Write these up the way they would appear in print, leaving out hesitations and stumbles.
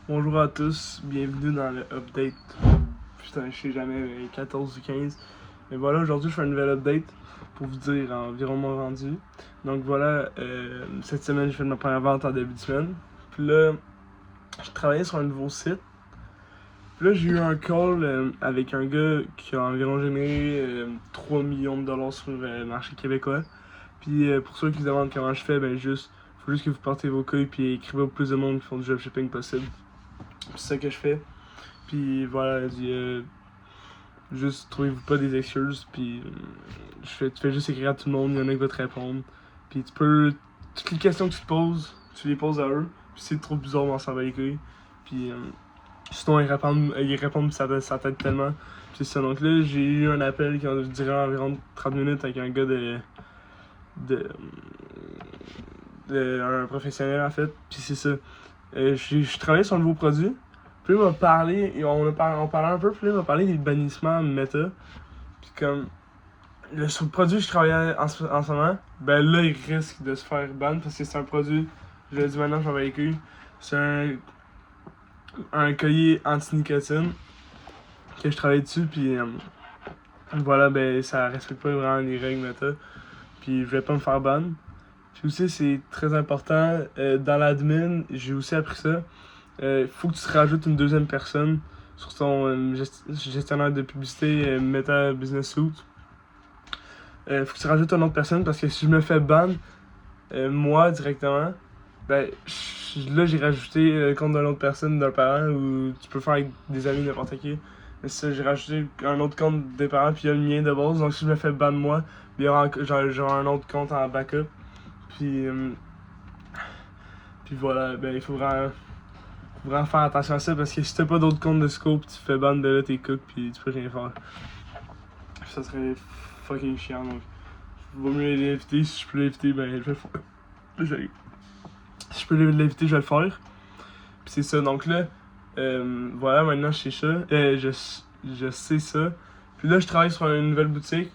Bonjour à tous, bienvenue dans le update. Putain, je sais jamais, mais 14 ou 15. Mais voilà, aujourd'hui je fais un nouvel update pour vous dire environ mon rendu. Donc voilà, cette semaine j'ai fait ma première vente en début de semaine. Puis là, je travaillais sur un nouveau site. Puis là, j'ai eu un call avec un gars qui a environ généré 3 millions de dollars sur le marché québécois. Puis pour ceux qui se demandent comment je fais, ben faut juste que vous portez vos couilles puis écrivez au plus de monde qui font du dropshipping possible. C'est ça que je fais. Puis voilà, juste trouvez-vous pas des excuses. Puis tu fais juste écrire à tout le monde, il y en a qui va te répondre. Puis tu peux. Toutes les questions que tu te poses, tu les poses à eux. Puis si c'est trop bizarre, on s'en va les couilles. Puis sinon, ils répondent, ça t'aide tellement. Puis c'est ça. Donc là, j'ai eu un appel qui a duré environ 30 minutes avec un gars de un professionnel en fait. Puis c'est ça. Je travaillais sur un nouveau produit. Puis il m'a parlé, et on parlait un peu, puis là, il m'a parlé des bannissements Meta. Puis comme, sur le produit que je travaillais en ce moment, ben là, il risque de se faire ban parce que c'est un produit, je le dis maintenant, j'en vais les couilles. C'est un collier anti-nicotine que je travaille dessus, puis voilà, ben ça respecte pas vraiment les règles Meta. Puis je vais pas me faire ban. Puis aussi, c'est très important, dans l'admin, j'ai aussi appris ça. Faut que tu te rajoutes une deuxième personne sur ton gestionnaire de publicité Meta Business Suite. Faut que tu rajoutes une autre personne parce que si je me fais ban, moi directement, ben là j'ai rajouté le compte d'une autre personne, d'un parent, ou tu peux faire avec des amis, n'importe qui. Mais ça, j'ai rajouté un autre compte des parents, puis il y a le mien de base. Donc si je me fais ban moi, il y aura j'aurai un autre compte en backup. Puis voilà, ben il faut vraiment faire attention à ça parce que si t'as pas d'autres comptes de scope, tu fais ban de là, t'es cook pis tu peux rien faire. Ça serait fucking chiant donc. Vaut mieux l'éviter, si je peux l'éviter, ben je vais le faire. Si je peux l'éviter, je vais le faire. Pis c'est ça, donc là, voilà, maintenant je sais ça. Je sais ça. Puis là, je travaille sur une nouvelle boutique.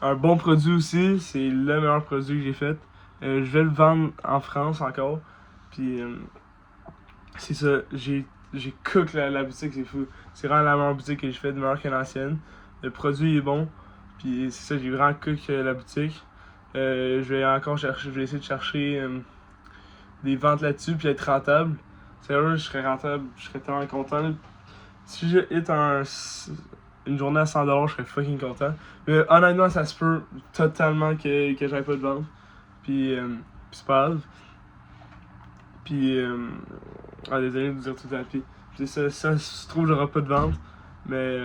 Un bon produit aussi, c'est le meilleur produit que j'ai fait. Je vais le vendre en France encore. Puis c'est ça, j'ai cook la boutique, c'est fou. C'est vraiment la meilleure boutique que j'ai fait, de meilleure que l'ancienne. Le produit est bon, puis c'est ça, j'ai vraiment cook la boutique. Je vais essayer de chercher des ventes là-dessus, puis être rentable. Sérieux, je serais rentable, je serais tellement content. Si je hit une journée à 100$, je serais fucking content. Mais honnêtement, ça se peut totalement que j'aille pas de vente. Puis c'est pas grave. Puis désolé de vous dire tout à fait. Ça se trouve, j'aurai pas de vente. Mais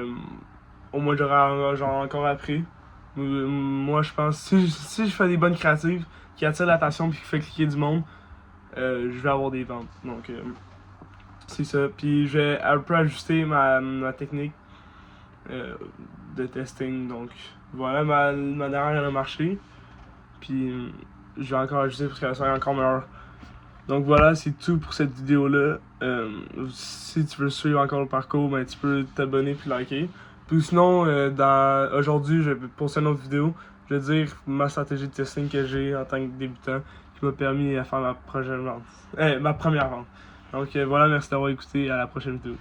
au moins, j'aurai encore appris. Moi, je pense, si je fais des bonnes créatives qui attirent l'attention puis qui fait cliquer du monde, je vais avoir des ventes. Donc, c'est ça. Puis, je vais un peu ajuster ma technique de testing. Donc, voilà, ma dernière elle a marché. Puis, je vais encore ajuster pour qu'elle soit encore meilleure. Donc voilà, c'est tout pour cette vidéo-là. Si tu veux suivre encore le parcours, ben tu peux t'abonner puis liker. Puis sinon, aujourd'hui, je vais poster une autre vidéo. Je vais dire ma stratégie de testing que j'ai en tant que débutant qui m'a permis à faire ma première vente. Donc voilà, merci d'avoir écouté, à la prochaine vidéo.